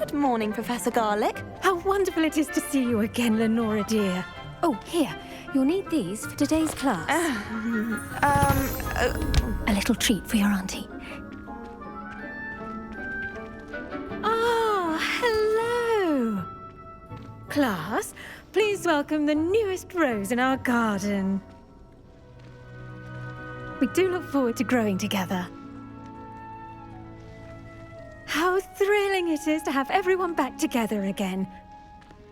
Good morning, Professor Garlick. How wonderful it is to see you again, Lenora dear. Oh, here. You'll need these for today's class. A little treat for your auntie. Ah, hello. Class, please welcome the newest rose in our garden. We do look forward to growing together. How thrilling it is to have everyone back together again.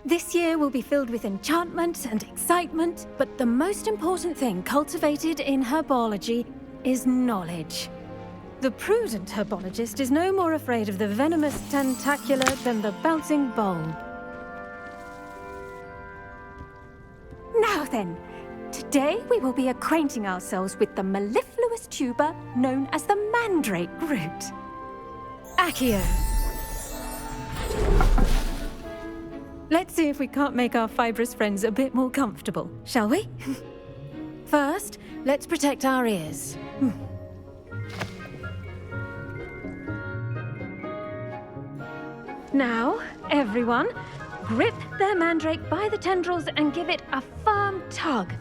This year will be filled with enchantment and excitement, but the most important thing cultivated in herbology is knowledge. The prudent herbologist is no more afraid of the venomous tentacula than the bouncing bulb. Now then, today we will be acquainting ourselves with the mellifluous tuber known as the mandrake root. Accio. Let's see if we can't make our fibrous friends a bit more comfortable, shall we? First, let's protect our ears. Now, everyone, grip their mandrake by the tendrils and give it a firm tug.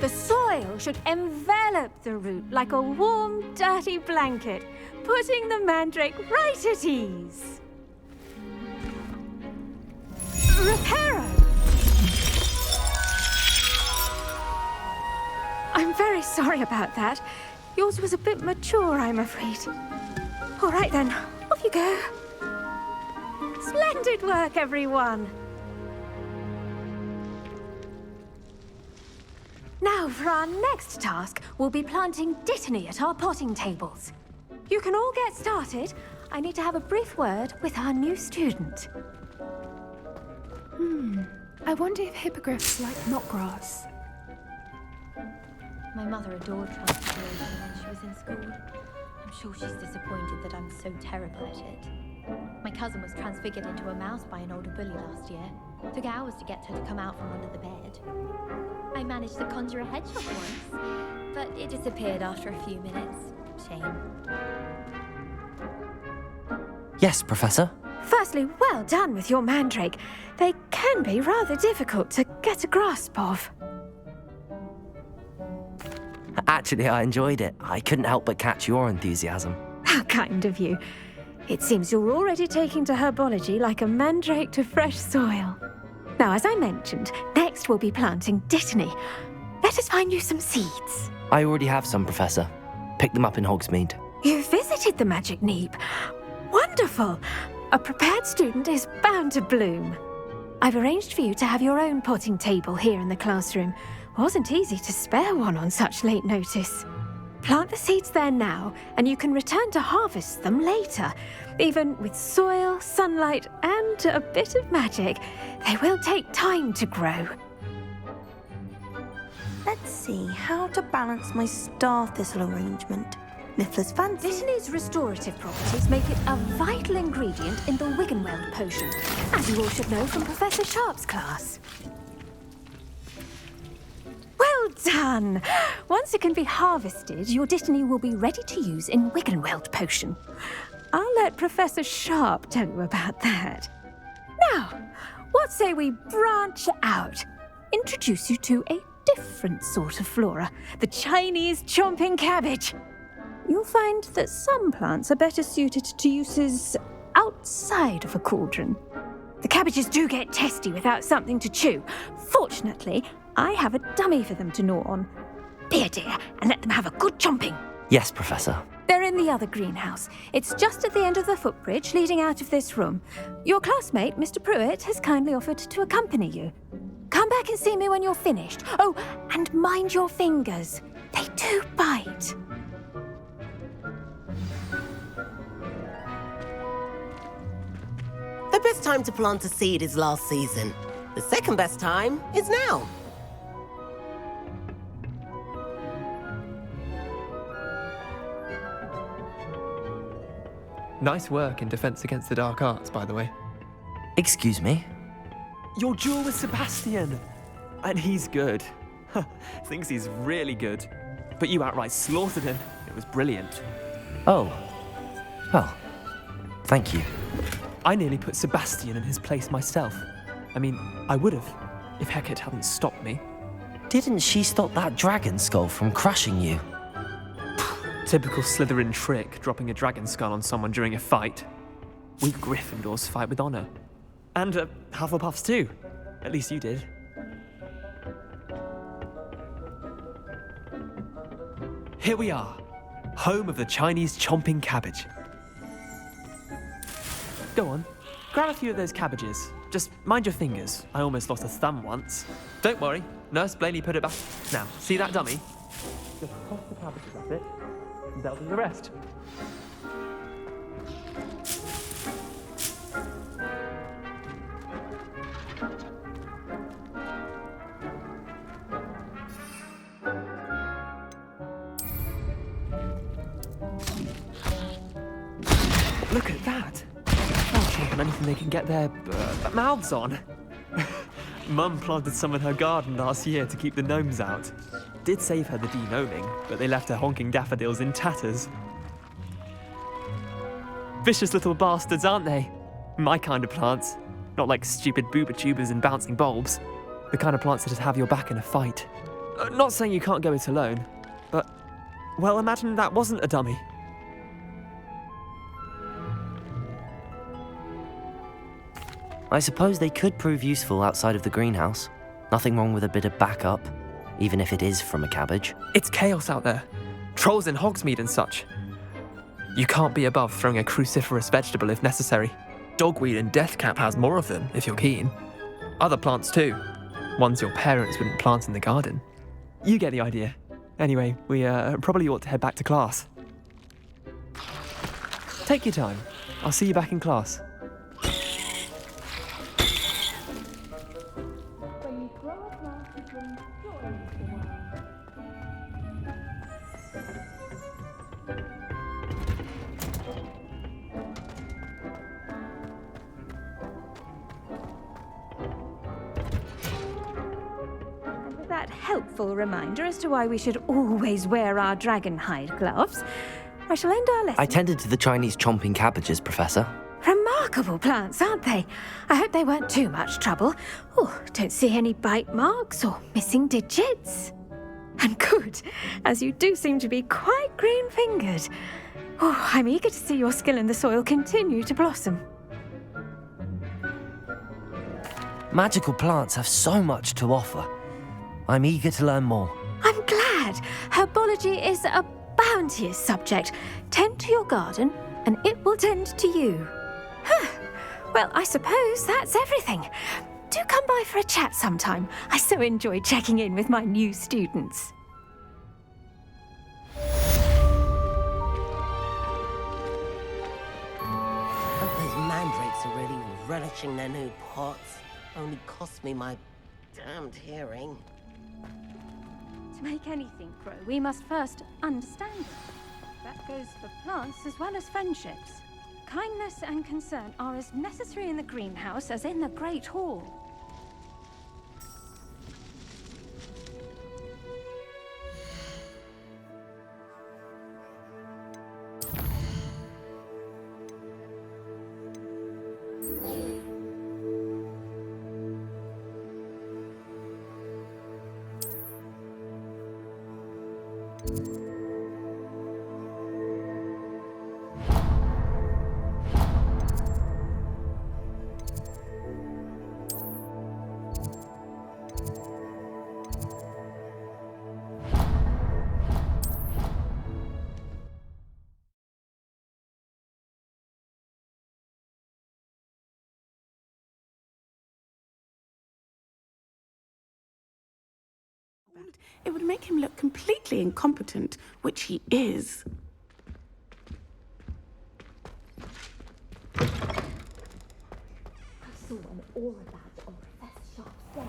The soil should envelop the root like a warm, dirty blanket, putting the mandrake right at ease. Reparo! I'm very sorry about that. Yours was a bit mature, I'm afraid. All right then, off you go. Splendid work, everyone. Now, for our next task, we'll be planting dittany at our potting tables. You can all get started. I need to have a brief word with our new student. I wonder if hippogriffs like knotgrass. My mother adored transfiguration when she was in school. I'm sure she's disappointed that I'm so terrible at it. My cousin was transfigured into a mouse by an older bully last year. Took hours to get her to come out from under the bed. I managed to conjure a hedgehog once, but it disappeared after a few minutes. Shame. Yes, Professor? Firstly, well done with your mandrake. They can be rather difficult to get a grasp of. Actually, I enjoyed it. I couldn't help but catch your enthusiasm. How kind of you. It seems you're already taking to herbology like a mandrake to fresh soil. Now, as I mentioned, next we'll be planting dittany. Let us find you some seeds. I already have some, Professor. Picked them up in Hogsmeade. You visited the Magic Neep. Wonderful. A prepared student is bound to bloom. I've arranged for you to have your own potting table here in the classroom. Wasn't easy to spare one on such late notice. Plant the seeds there now, and you can return to harvest them later. Even with soil, sunlight, and a bit of magic, they will take time to grow. Let's see how to balance my star thistle arrangement. Miffler's fancy. Dittany's restorative properties make it a vital ingredient in the Wiggenweld potion, as you all should know from Professor Sharp's class. Well done! Once it can be harvested, your dittany will be ready to use in Wiggenweld potion. I'll let Professor Sharp tell you about that. Now, what say we branch out? Introduce you to a different sort of flora, the Chinese chomping cabbage. You'll find that some plants are better suited to uses outside of a cauldron. The cabbages do get testy without something to chew. Fortunately, I have a dummy for them to gnaw on. Be a dear and let them have a good chomping. Yes, Professor. They're in the other greenhouse. It's just at the end of the footbridge leading out of this room. Your classmate, Mr. Pruitt, has kindly offered to accompany you. Come back and see me when you're finished. Oh, and mind your fingers. They do bite. best time to plant a seed is last season. The second best time is now. Nice work in Defense Against the Dark Arts, by the way. Excuse me? Your duel with Sebastian! And he's good. Thinks he's really good. But you outright slaughtered him. It was brilliant. Oh. Well, thank you. I nearly put Sebastian in his place myself. I mean, I would have, if Hecate hadn't stopped me. Didn't she stop that dragon skull from crushing you? Typical Slytherin trick, dropping a dragon skull on someone during a fight. We Gryffindors fight with honor. And Hufflepuffs too. At least you did. Here we are, home of the Chinese chomping cabbage. Go on, grab a few of those cabbages. Just mind your fingers. I almost lost a thumb once. Don't worry, Nurse Blaney put it back. Now, see that dummy? Just toss the cabbages at it, and they'll do the rest. Look at that! They'll chomp on anything they can get their mouths on. Mum planted some in her garden last year to keep the gnomes out. Did save her the de-gnoming, but they left her honking daffodils in tatters. Vicious little bastards, aren't they? My kind of plants. Not like stupid booba tubers and bouncing bulbs. The kind of plants that'd have your back in a fight. Not saying you can't go it alone, but, well, imagine that wasn't a dummy. I suppose they could prove useful outside of the greenhouse. Nothing wrong with a bit of backup, even if it is from a cabbage. It's chaos out there. Trolls in Hogsmeade and such. You can't be above throwing a cruciferous vegetable if necessary. Dogweed and deathcap has more of them, if you're keen. Other plants too. Ones your parents wouldn't plant in the garden. You get the idea. Anyway, we probably ought to head back to class. Take your time. I'll see you back in class. That helpful reminder as to why we should always wear our dragon hide gloves, I shall end our lesson. I tended to the Chinese chomping cabbages, Professor. Remarkable plants, aren't they? I hope they weren't too much trouble. Oh, don't see any bite marks or missing digits. And good, as you do seem to be quite green-fingered. Oh, I'm eager to see your skill in the soil continue to blossom. Magical plants have so much to offer. I'm eager to learn more. I'm glad. Herbology is a bounteous subject. Tend to your garden, and it will tend to you. Well, I suppose that's everything. Do come by for a chat sometime. I so enjoy checking in with my new students. Hope those mandrakes are really relishing their new pots. Only cost me my damned hearing. To make anything grow, we must first understand it. That goes for plants as well as friendships. Kindness and concern are as necessary in the greenhouse as in the Great Hall. It would make him look completely incompetent, which he is. all about on Professor Sharp's desk.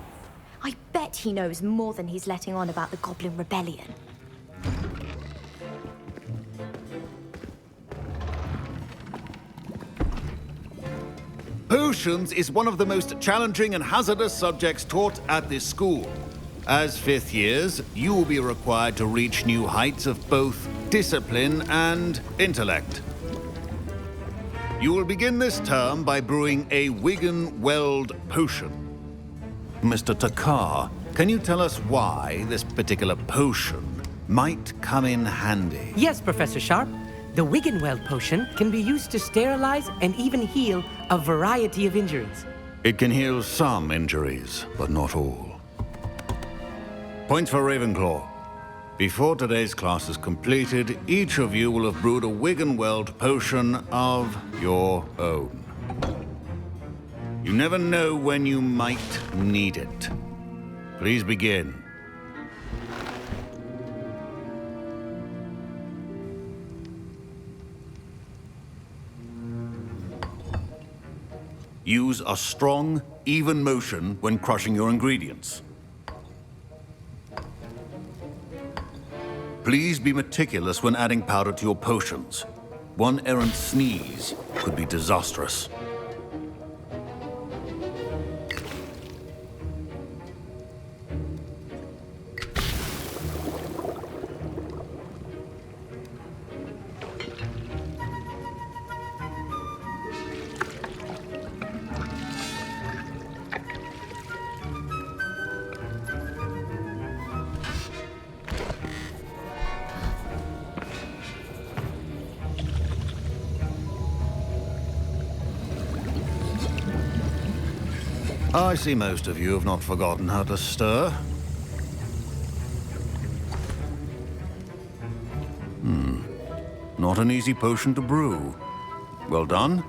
I bet he knows more than he's letting on about the Goblin Rebellion. Potions is one of the most challenging and hazardous subjects taught at this school. As fifth years, you will be required to reach new heights of both discipline and intellect. You will begin this term by brewing a Wiggenweld potion. Mr. Takar, can you tell us why this particular potion might come in handy? Yes, Professor Sharp. The Wiggenweld potion can be used to sterilize and even heal a variety of injuries. It can heal some injuries, but not all. Points for Ravenclaw. Before today's class is completed, each of you will have brewed a Wiggenweld potion of your own. You never know when you might need it. Please begin. Use a strong, even motion when crushing your ingredients. Please be meticulous when adding powder to your potions. One errant sneeze could be disastrous. I see most of you have not forgotten how to stir. Not an easy potion to brew. Well done.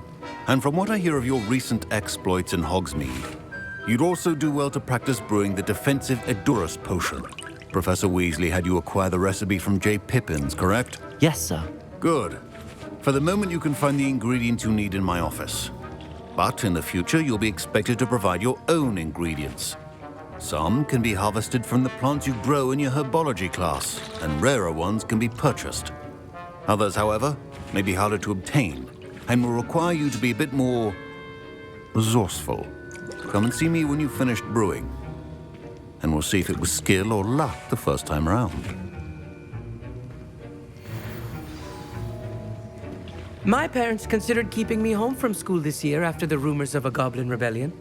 And from what I hear of your recent exploits in Hogsmeade, you'd also do well to practice brewing the defensive Edurus potion. Professor Weasley had you acquire the recipe from J. Pippins, correct? Yes, sir. Good. For the moment, you can find the ingredients you need in my office. But in the future, you'll be expected to provide your own ingredients. Some can be harvested from the plants you grow in your herbology class, and rarer ones can be purchased. Others, however, may be harder to obtain, and will require you to be a bit more resourceful. Come and see me when you've finished brewing, and we'll see if it was skill or luck the first time around. My parents considered keeping me home from school this year after the rumors of a Goblin Rebellion.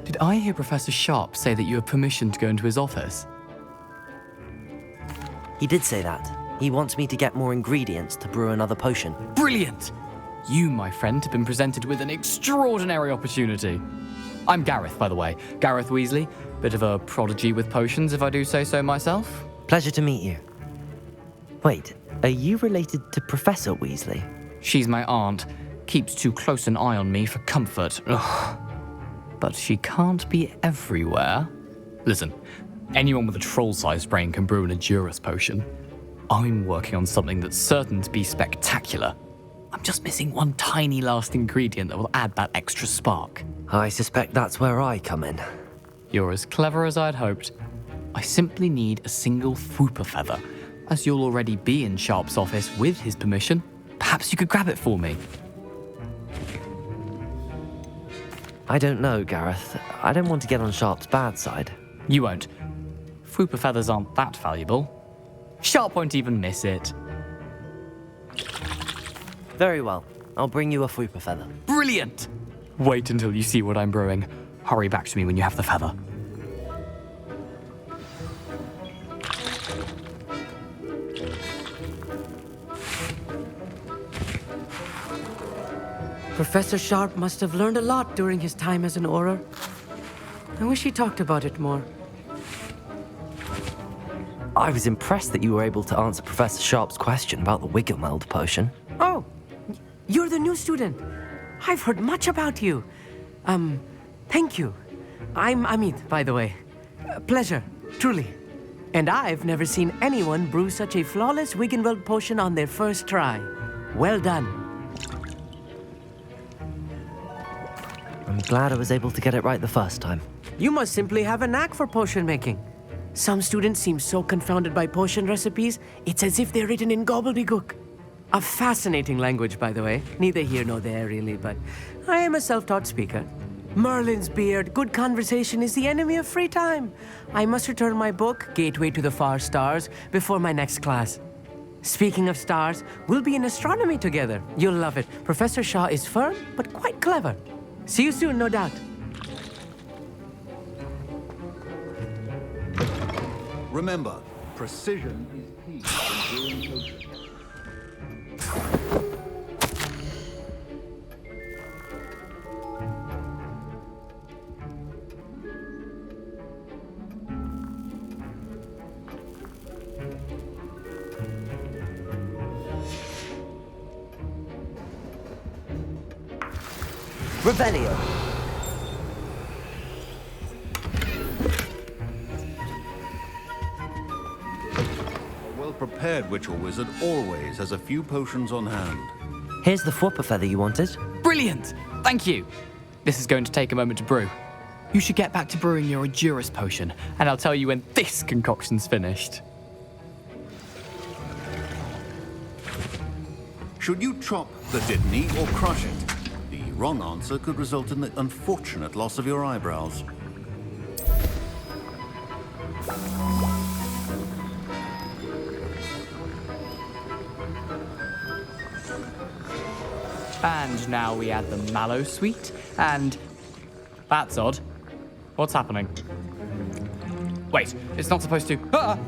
Did I hear Professor Sharp say that you have permission to go into his office? He did say that. He wants me to get more ingredients to brew another potion. Brilliant! You, my friend, have been presented with an extraordinary opportunity. I'm Gareth, by the way. Gareth Weasley. Bit of a prodigy with potions, if I do say so myself. Pleasure to meet you. Wait, are you related to Professor Weasley? She's my aunt. Keeps too close an eye on me for comfort. Ugh. But she can't be everywhere. Listen, anyone with a troll-sized brain can brew an Edurus potion. I'm working on something that's certain to be spectacular. I'm just missing one tiny last ingredient that will add that extra spark. I suspect that's where I come in. You're as clever as I'd hoped. I simply need a single Fwooper feather. As you'll already be in Sharp's office with his permission, perhaps you could grab it for me. I don't know, Gareth. I don't want to get on Sharp's bad side. You won't. Fwooper feathers aren't that valuable. Sharp won't even miss it. Very well. I'll bring you a Fwooper feather. Brilliant! Wait until you see what I'm brewing. Hurry back to me when you have the feather. Professor Sharp must have learned a lot during his time as an Auror. I wish he talked about it more. I was impressed that you were able to answer Professor Sharp's question about the Wiggenweld potion. Oh, you're the new student. I've heard much about you. Thank you. I'm Amit, by the way. Pleasure, truly. And I've never seen anyone brew such a flawless Wiggenweld potion on their first try. Well done. I'm glad I was able to get it right the first time. You must simply have a knack for potion making. Some students seem so confounded by potion recipes, it's as if they're written in gobbledygook. A fascinating language, by the way. Neither here nor there, really, but I am a self-taught speaker. Merlin's beard, good conversation is the enemy of free time. I must return my book, Gateway to the Far Stars, before my next class. Speaking of stars, we'll be in astronomy together. You'll love it. Professor Shaw is firm, but quite clever. See you soon, no doubt. Remember, precision is key in brewing potions. Revelio. A well-prepared ritual wizard always has a few potions on hand. Here's the Fwooper feather you wanted. Brilliant! Thank you. This is going to take a moment to brew. You should get back to brewing your Edurus potion, and I'll tell you when this concoction's finished. Should you chop the Dittany or crush it? The wrong answer could result in the unfortunate loss of your eyebrows. And now we add the mallow sweet, and... That's odd. What's happening? Wait, it's not supposed to... Ah!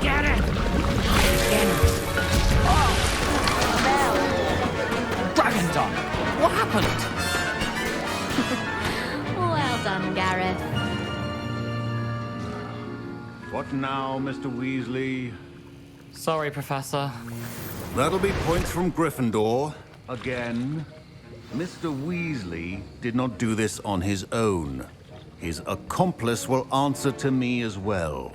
Get it! Dragon Dog! What happened? Well done, Gareth. What now, Mr. Weasley? Sorry, Professor. That'll be points from Gryffindor. Again. Mr. Weasley did not do this on his own. His accomplice will answer to me as well.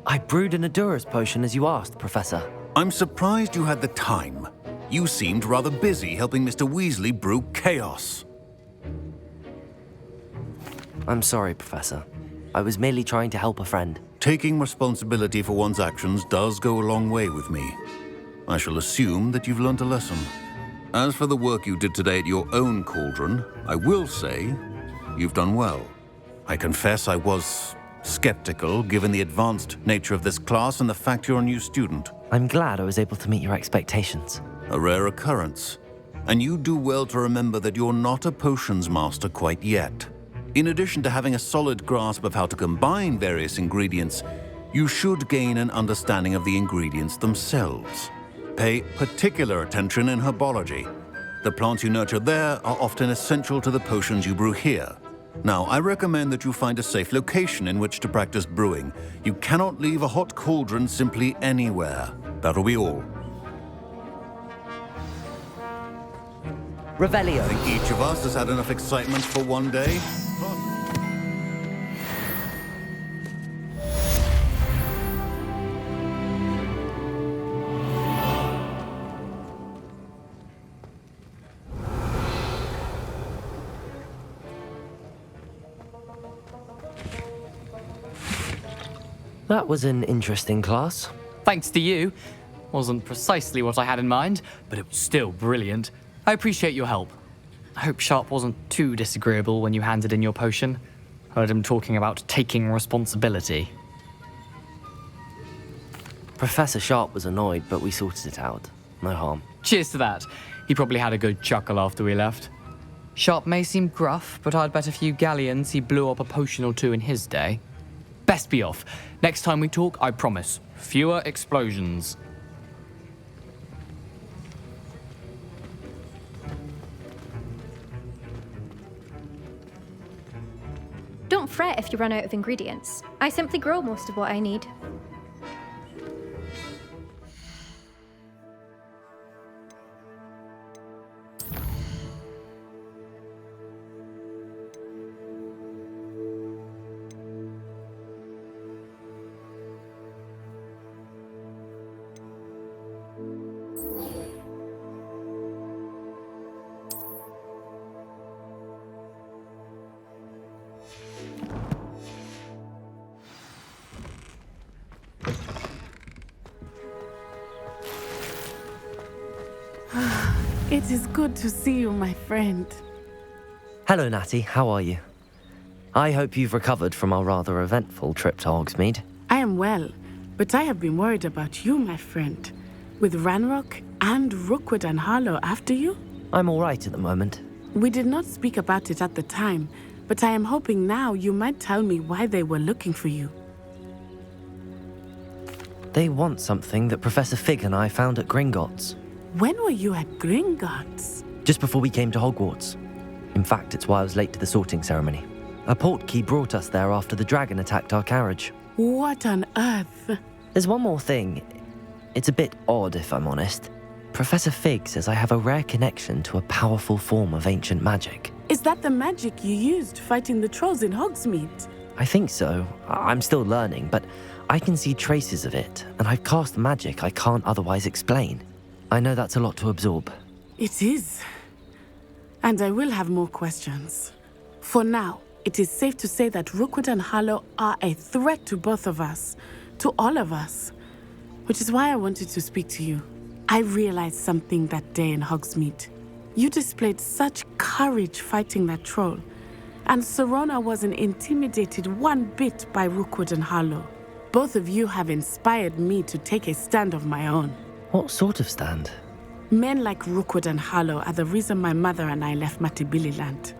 I brewed an Edurus potion as you asked, Professor. I'm surprised you had the time. You seemed rather busy helping Mr. Weasley brew chaos. I'm sorry, Professor. I was merely trying to help a friend. Taking responsibility for one's actions does go a long way with me. I shall assume that you've learnt a lesson. As for the work you did today at your own cauldron, I will say you've done well. I confess I was skeptical, given the advanced nature of this class and the fact you're a new student. I'm glad I was able to meet your expectations. A rare occurrence. And you do well to remember that you're not a potions master quite yet. In addition to having a solid grasp of how to combine various ingredients, you should gain an understanding of the ingredients themselves. Pay particular attention in herbology. The plants you nurture there are often essential to the potions you brew here. Now, I recommend that you find a safe location in which to practice brewing. You cannot leave a hot cauldron simply anywhere. That'll be all. Revelio. I think each of us has had enough excitement for one day. That was an interesting class. Thanks to you. Wasn't precisely what I had in mind, but it was still brilliant. I appreciate your help. I hope Sharp wasn't too disagreeable when you handed in your potion. Heard him talking about taking responsibility. Professor Sharp was annoyed, but we sorted it out. No harm. Cheers to that. He probably had a good chuckle after we left. Sharp may seem gruff, but I'd bet a few galleons he blew up a potion or two in his day. Best be off. Next time we talk, I promise, fewer explosions. Don't fret if you run out of ingredients. I simply grow most of what I need. It is good to see you, my friend. Hello, Natty. How are you? I hope you've recovered from our rather eventful trip to Hogsmeade. I am well, but I have been worried about you, my friend. With Ranrock and Rookwood and Harlow after you? I'm all right at the moment. We did not speak about it at the time, but I am hoping now you might tell me why they were looking for you. They want something that Professor Fig and I found at Gringotts. When were you at Gringotts? Just before we came to Hogwarts. In fact, it's why I was late to the sorting ceremony. A portkey brought us there after the dragon attacked our carriage. What on earth? There's one more thing. It's a bit odd, if I'm honest. Professor Fig says I have a rare connection to a powerful form of ancient magic. Is that the magic you used fighting the trolls in Hogsmeade? I think so. I'm still learning, but I can see traces of it, and I've cast magic I can't otherwise explain. I know that's a lot to absorb. It is. And I will have more questions. For now, it is safe to say that Rookwood and Harlow are a threat to both of us, to all of us. Which is why I wanted to speak to you. I realized something that day in Hogsmeade. You displayed such courage fighting that troll, and Serona wasn't intimidated one bit by Rookwood and Harlow. Both of you have inspired me to take a stand of my own. What sort of stand? Men like Rookwood and Harlow are the reason my mother and I left Mattibilliland.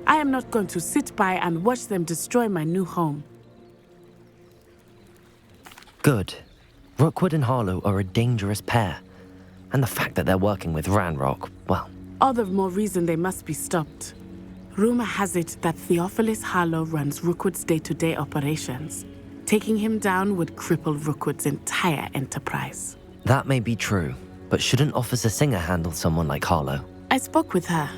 I am not going to sit by and watch them destroy my new home. Good. Rookwood and Harlow are a dangerous pair. And the fact that they're working with Ranrock, well... All the more reason they must be stopped. Rumor has it that Theophilus Harlow runs Rookwood's day-to-day operations. Taking him down would cripple Rookwood's entire enterprise. That may be true, but shouldn't Officer Singer handle someone like Harlow? I spoke with her.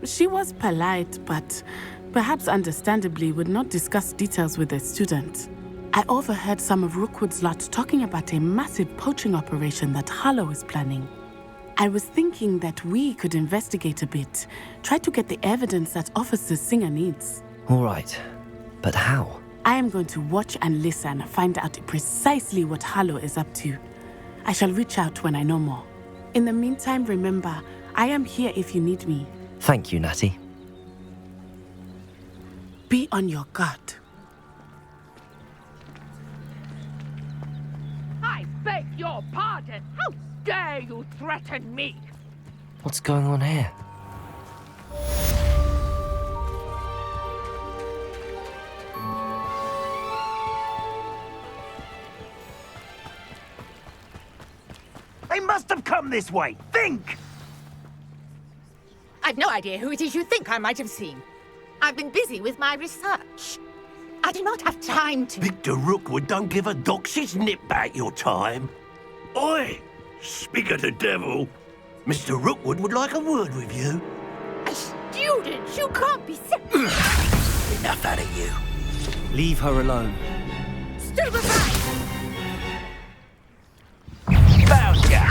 She was polite, but perhaps understandably would not discuss details with a student. I overheard some of Rookwood's lot talking about a massive poaching operation that Harlow is planning. I was thinking that we could investigate a bit, try to get the evidence that Officer Singer needs. All right, but how? I am going to watch and listen, find out precisely what Harlow is up to. I shall reach out when I know more. In the meantime, remember, I am here if you need me. Thank you, Natty. Be on your guard. I beg your pardon. How dare you threaten me? What's going on here? They must have come this way. Think! I've no idea who it is you think I might have seen. I've been busy with my research. I do not have time to... Victor Rookwood don't give a doxy's nip back your time. Oi! Speak of the devil. Mr. Rookwood would like a word with you. A student? You can't be serious. Enough out of you. Leave her alone. Stupefy! Found ya!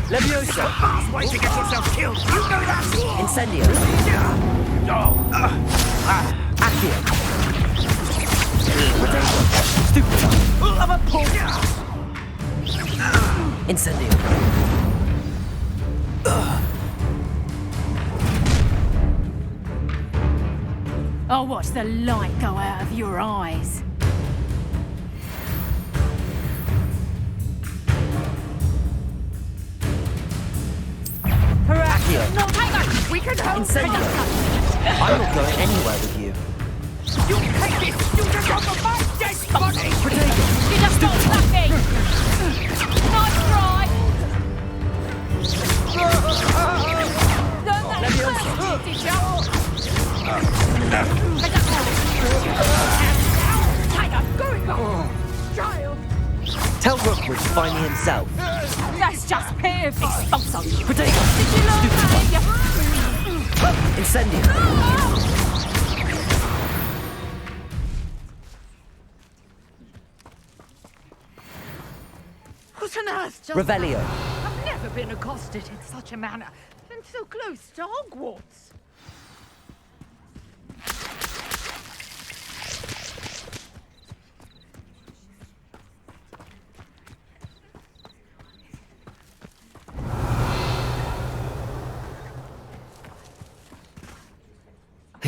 Leviosa! Fast way to get yourself killed. You know that! Incendio! Accio! Stupid! Of a pork! Incendio! I'll watch the light go out of your eyes. Accio! No, hang on! We can hold... Incendio! I'm not going anywhere with you. You take this student off of my dead body! Protego! You just got lucky! Nice try! Tell Rookwood to find me himself. That's just pure expulso. Protego! Incendio! What on earth just... Revelio! I've never been accosted in such a manner, and so close to Hogwarts.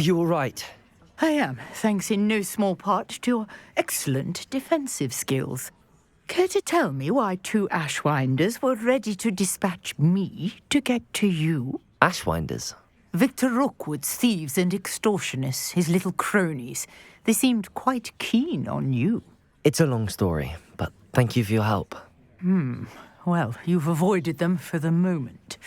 you all right? I am, thanks in no small part to your excellent defensive skills. Care to tell me why 2 Ashwinders were ready to dispatch me to get to you? Ashwinders? Victor Rookwood's thieves and extortionists, his little cronies. They seemed quite keen on you. It's a long story, but thank you for your help. Well, you've avoided them for the moment.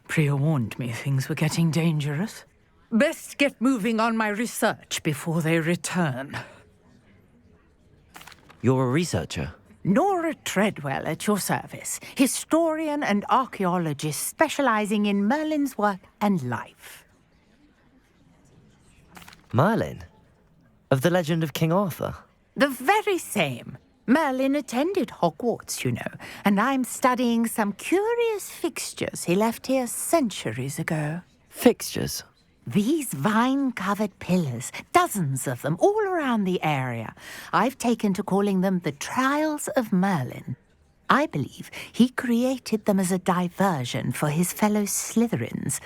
Priya warned me things were getting dangerous. Best get moving on my research before they return. You're a researcher? Nora Treadwell at your service, historian and archaeologist specializing in Merlin's work and life. Merlin? Of the legend of King Arthur? The very same. Merlin attended Hogwarts, you know, and I'm studying some curious fixtures he left here centuries ago. Fixtures? These vine-covered pillars, dozens of them, all around the area. I've taken to calling them the Trials of Merlin. I believe he created them as a diversion for his fellow Slytherins.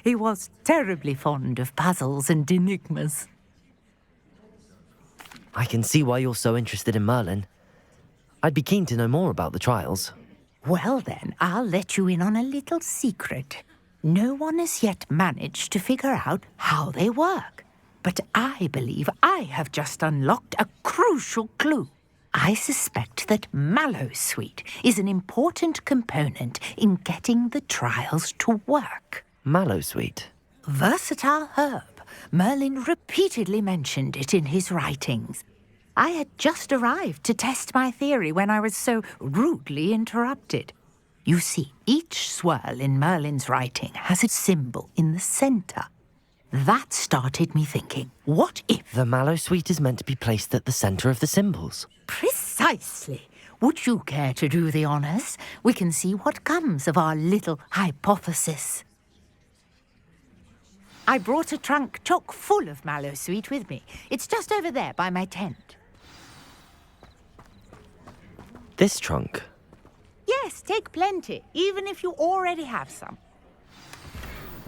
He was terribly fond of puzzles and enigmas. I can see why you're so interested in Merlin. I'd be keen to know more about the trials. Well then, I'll let you in on a little secret. No one has yet managed to figure out how they work. But I believe I have just unlocked a crucial clue. I suspect that Mallowsweet is an important component in getting the trials to work. Mallowsweet? Versatile herb. Merlin repeatedly mentioned it in his writings. I had just arrived to test my theory when I was so rudely interrupted. You see, each swirl in Merlin's writing has a symbol in the center. That started me thinking, what if... The Mallowsweet is meant to be placed at the center of the symbols. Precisely. Would you care to do the honors? We can see what comes of our little hypothesis. I brought a trunk chock full of Mallowsweet with me. It's just over there by my tent. This trunk? Yes, take plenty, even if you already have some.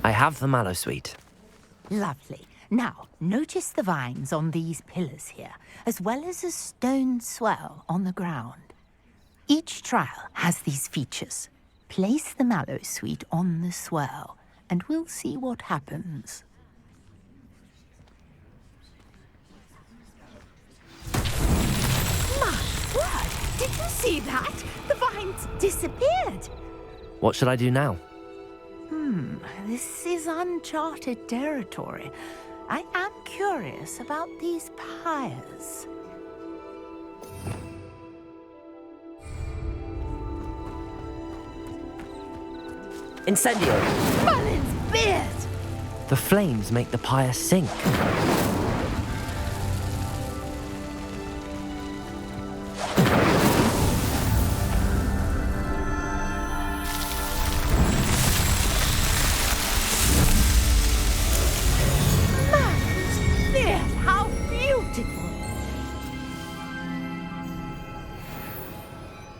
I have the Mallowsweet. Lovely. Now, notice the vines on these pillars here, as well as a stone swell on the ground. Each trial has these features. Place the Mallowsweet on the swell, and we'll see what happens. My word! Did you see that? The vines disappeared. What should I do now? This is uncharted territory. I am curious about these pyres. Incendio! Merlin's beard! The flames make the pyre sink. Merlin's beard! How beautiful!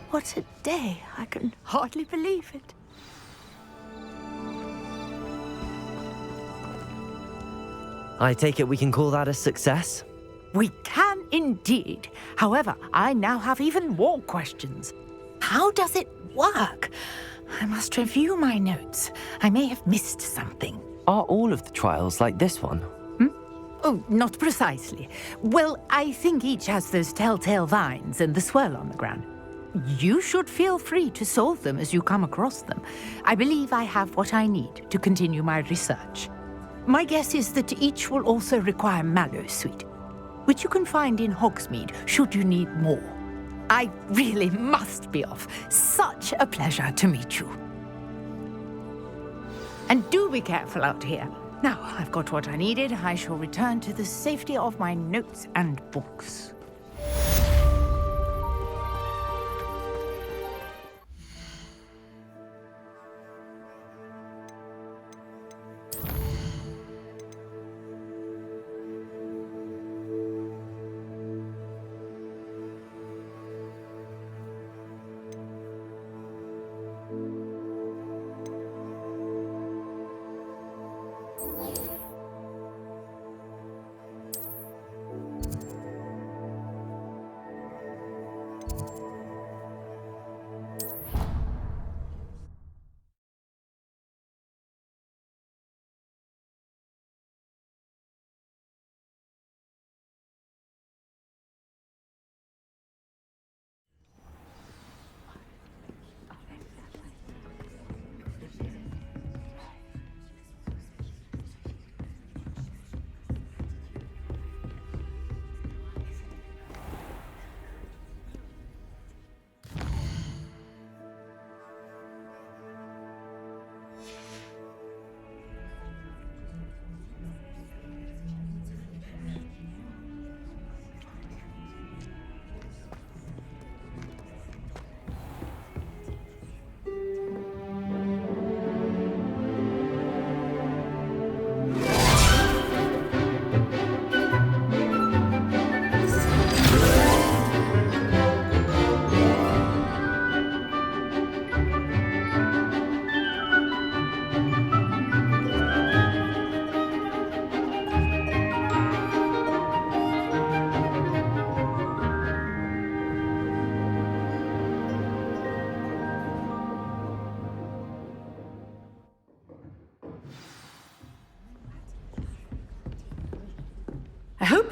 What a day! I can hardly believe it. I take it we can call that a success? We can indeed. However, I now have even more questions. How does it work? I must review my notes. I may have missed something. Are all of the trials like this one? Oh, not precisely. Well, I think each has those telltale vines and the swirl on the ground. You should feel free to solve them as you come across them. I believe I have what I need to continue my research. My guess is that each will also require Mallowsweet, which you can find in Hogsmeade should you need more. I really must be off. Such a pleasure to meet you. And do be careful out here. Now, I've got what I needed. I shall return to the safety of my notes and books.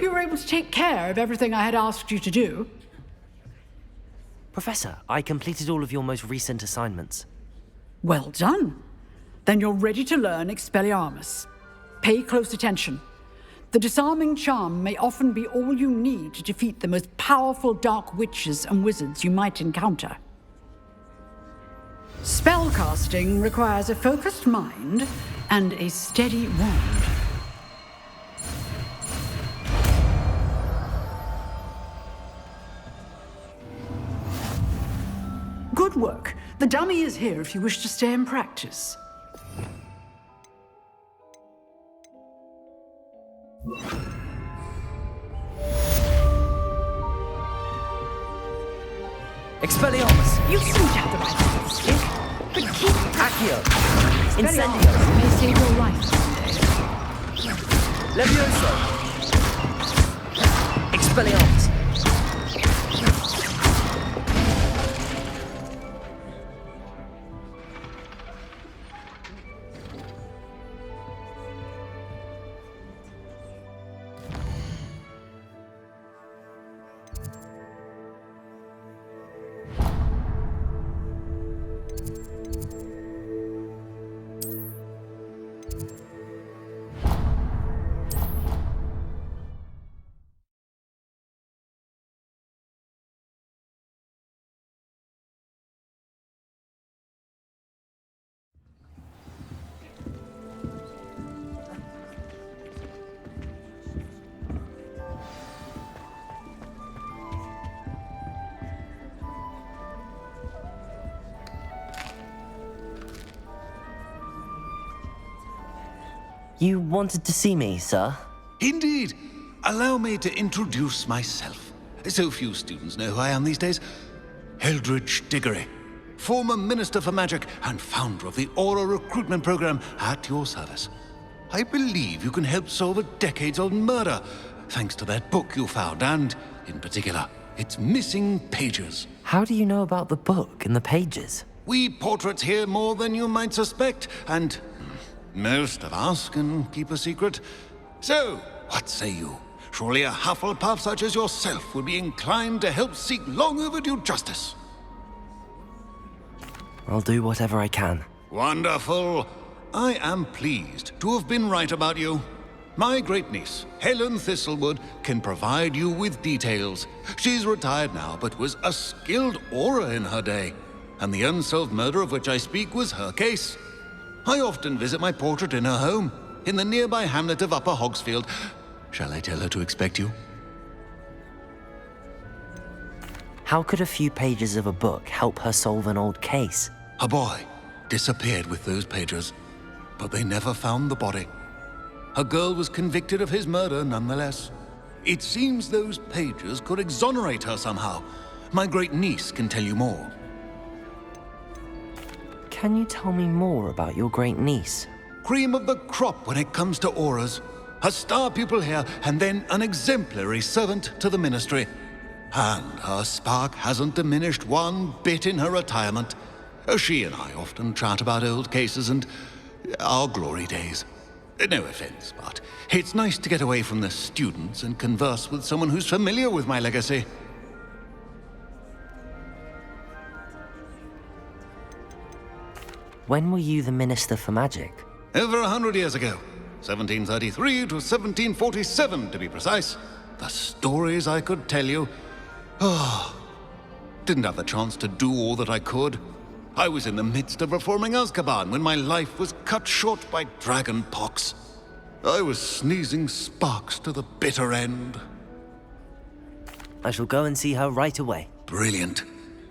you were able to take care of everything I had asked you to do. Professor, I completed all of your most recent assignments. Well done. Then you're ready to learn Expelliarmus. Pay close attention. The disarming charm may often be all you need to defeat the most powerful dark witches and wizards you might encounter. Spellcasting requires a focused mind and a steady wand. Good work. The dummy is here if you wish to stay and practice. Expelliarmus! You seem to have the right stick, but keep Accio! Expelliarmus Incendio! may save your life someday. Levioso! Expelliarmus! You wanted to see me, sir? Indeed. Allow me to introduce myself. So few students know who I am these days. Eldridge Diggory, former Minister for Magic and founder of the Aura Recruitment Program, at your service. I believe you can help solve a decades-old murder, thanks to that book you found, and, in particular, its missing pages. How do you know about the book and the pages? We portraits here more than you might suspect, and most of us can keep a secret. So, what say you? Surely a Hufflepuff such as yourself would be inclined to help seek long overdue justice. I'll do whatever I can. Wonderful. I am pleased to have been right about you. My great-niece, Helen Thistlewood, can provide you with details. She's retired now, but was a skilled aura in her day. And the unsolved murder of which I speak was her case. I often visit my portrait in her home, in the nearby hamlet of Upper Hogsfield. Shall I tell her to expect you? How could a few pages of a book help her solve an old case? A boy disappeared with those pages, but they never found the body. A girl was convicted of his murder nonetheless. It seems those pages could exonerate her somehow. My great-niece can tell you more. Can you tell me more about your great-niece? Cream of the crop when it comes to auras. A star pupil here, and then an exemplary servant to the ministry. And her spark hasn't diminished one bit in her retirement. She and I often chat about old cases and our glory days. No offense, but it's nice to get away from the students and converse with someone who's familiar with my legacy. When were you the Minister for Magic? Over 100 years ago. 1733 to 1747, to be precise. The stories I could tell you. Oh, didn't have the chance to do all that I could. I was in the midst of reforming Azkaban when my life was cut short by dragon pox. I was sneezing sparks to the bitter end. I shall go and see her right away. Brilliant.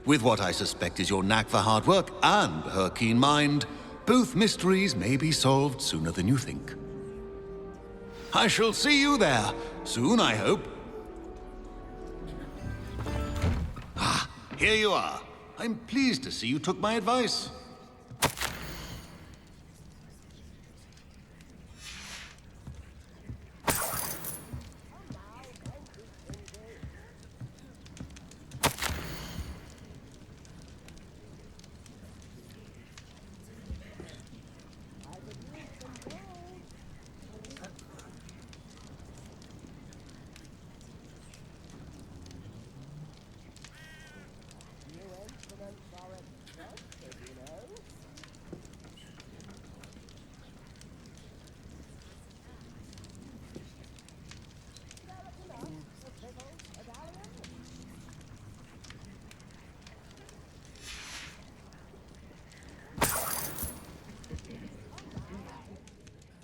With what I suspect is your knack for hard work and her keen mind, both mysteries may be solved sooner than you think. I shall see you there, soon I hope. Ah, here you are. I'm pleased to see you took my advice.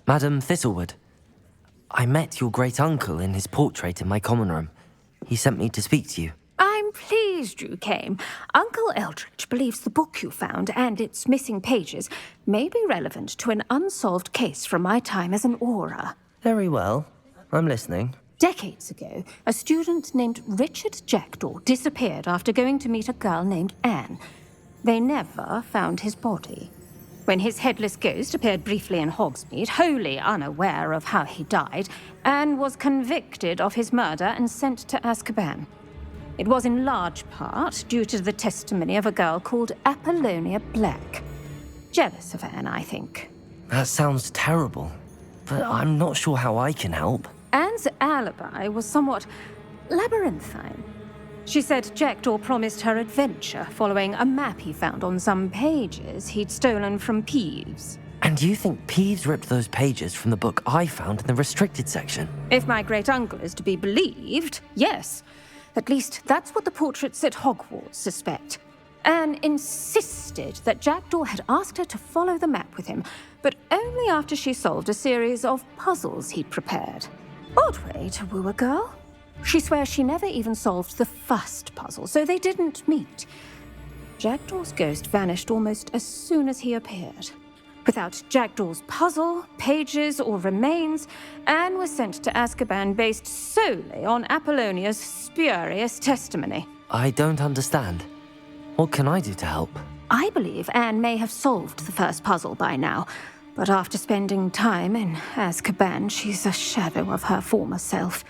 Madam Thistlewood, I met your great-uncle in his portrait in my common room. He sent me to speak to you. I'm pleased you came. Uncle Eldridge believes the book you found and its missing pages may be relevant to an unsolved case from my time as an Auror. Very well. I'm listening. Decades ago, a student named Richard Jackdaw disappeared after going to meet a girl named Anne. They never found his body. When his headless ghost appeared briefly in Hogsmeade, wholly unaware of how he died, Anne was convicted of his murder and sent to Azkaban. It was in large part due to the testimony of a girl called Apollonia Black. Jealous of Anne, I think. That sounds terrible, but I'm not sure how I can help. Anne's alibi was somewhat labyrinthine. She said Jackdaw promised her adventure following a map he found on some pages he'd stolen from Peeves. And you think Peeves ripped those pages from the book I found in the restricted section? If my great-uncle is to be believed, yes. At least that's what the portraits at Hogwarts suspect. Anne insisted that Jackdaw had asked her to follow the map with him, but only after she solved a series of puzzles he'd prepared. Odd way to woo a girl. She swears she never even solved the first puzzle, so they didn't meet. Jackdaw's ghost vanished almost as soon as he appeared. Without Jackdaw's puzzle, pages, or remains, Anne was sent to Azkaban based solely on Apollonia's spurious testimony. I don't understand. What can I do to help? I believe Anne may have solved the first puzzle by now, but after spending time in Azkaban, she's a shadow of her former self.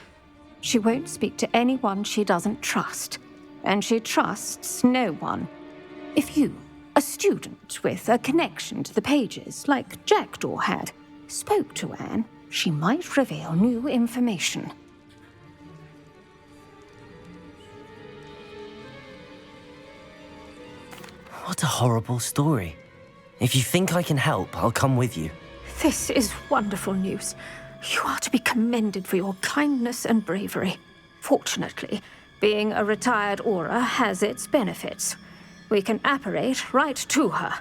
She won't speak to anyone she doesn't trust, and she trusts no one. If you, a student with a connection to the pages, like Jackdaw had, spoke to Anne, she might reveal new information. What a horrible story. If you think I can help, I'll come with you. This is wonderful news. You are to be commended for your kindness and bravery. Fortunately, being a retired Auror has its benefits. We can apparate right to her.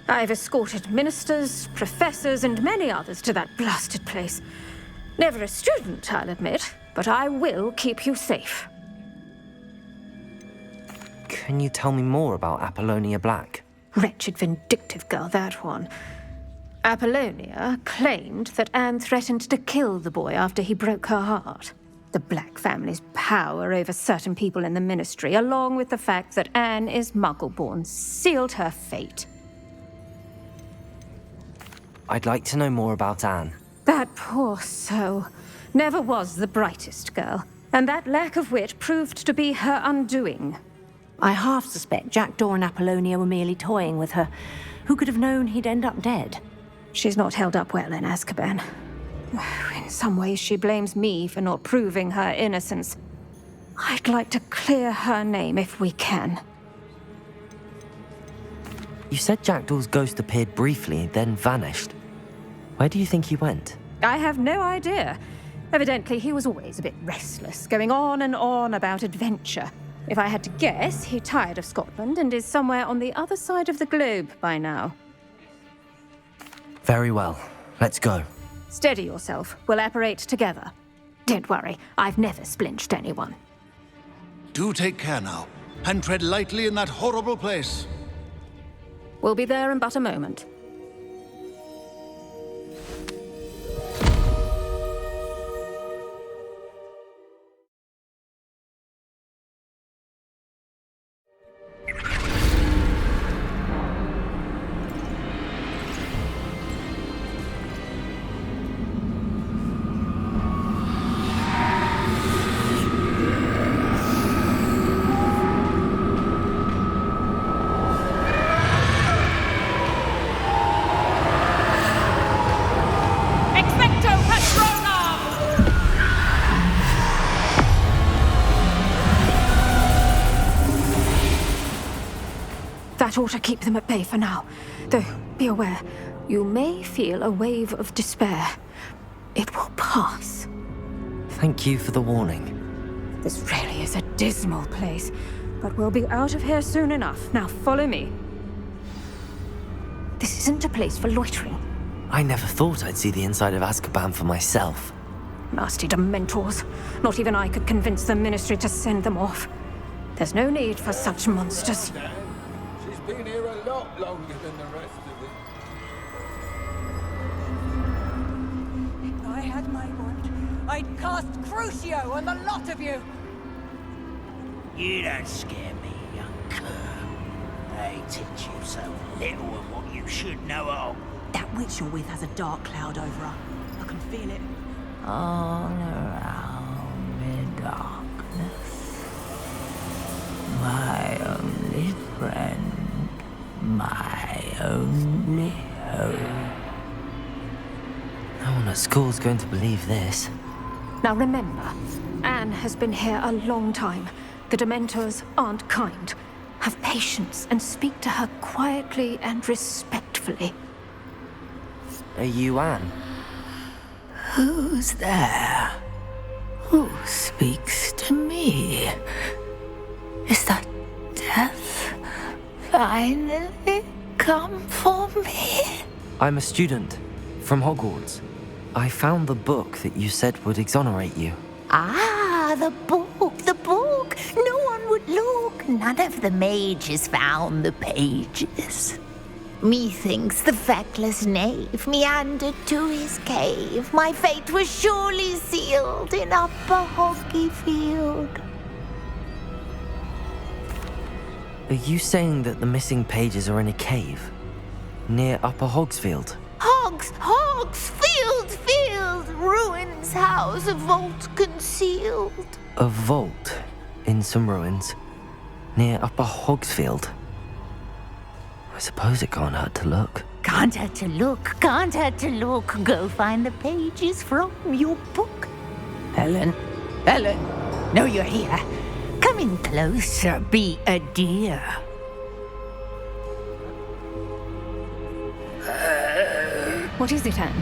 I've escorted ministers, professors, and many others to that blasted place. Never a student, I'll admit, but I will keep you safe. Can you tell me more about Apollonia Black? Wretched, vindictive girl, that one. Apollonia claimed that Anne threatened to kill the boy after he broke her heart. The Black family's power over certain people in the ministry, along with the fact that Anne is Muggle-born, sealed her fate. I'd like to know more about Anne. That poor soul never was the brightest girl, and that lack of wit proved to be her undoing. I half suspect Jackdaw and Apollonia were merely toying with her. Who could have known he'd end up dead? She's not held up well in Azkaban. In some ways, she blames me for not proving her innocence. I'd like to clear her name if we can. You said Jackdaw's ghost appeared briefly, then vanished. Where do you think he went? I have no idea. Evidently, he was always a bit restless, going on and on about adventure. If I had to guess, he tired of Scotland and is somewhere on the other side of the globe by now. Very well. Let's go. Steady yourself. We'll apparate together. Don't worry, I've never splinched anyone. Do take care now, and tread lightly in that horrible place. We'll be there in but a moment. That ought to keep them at bay for now. Though, be aware, you may feel a wave of despair. It will pass. Thank you for the warning. This really is a dismal place, but we'll be out of here soon enough. Now follow me. This isn't a place for loitering. I never thought I'd see the inside of Azkaban for myself. Nasty Dementors. Not even I could convince the Ministry to send them off. There's no need for such monsters. She's been here a lot longer than the rest of it. If I had my wand, I'd cast Crucio on the lot of you! You don't scare me, young cur. They teach you so little of what you should know of. That witch you're with has a dark cloud over her. I can feel it. All around me darkness. My only friend. My only hope. No one at school's going to believe this. Now remember, Anne has been here a long time. The Dementors aren't kind. Have patience and speak to her quietly and respectfully. Are you Anne? Who's there? Who speaks to me? Is that death finally come for me? I'm a student from Hogwarts. I found the book that you said would exonerate you. Ah, the book, the book. No one would look. None of the mages found the pages. Methinks the feckless knave meandered to his cave. My fate was surely sealed in Upper Hoggyfield. Are you saying that the missing pages are in a cave? Near Upper Hogsfield? Hogsfield, ruins house, a vault concealed. A vault in some ruins near Upper Hogsfield? I suppose it can't hurt to look. Can't hurt to look, can't hurt to look. Go find the pages from your book. Helen, know you're here. Come in closer, be a dear. What is it, Anne?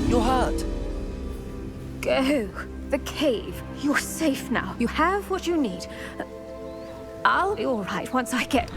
You're hurt. Go. The cave. You're safe now. You have what you need. I'll be all right once I get...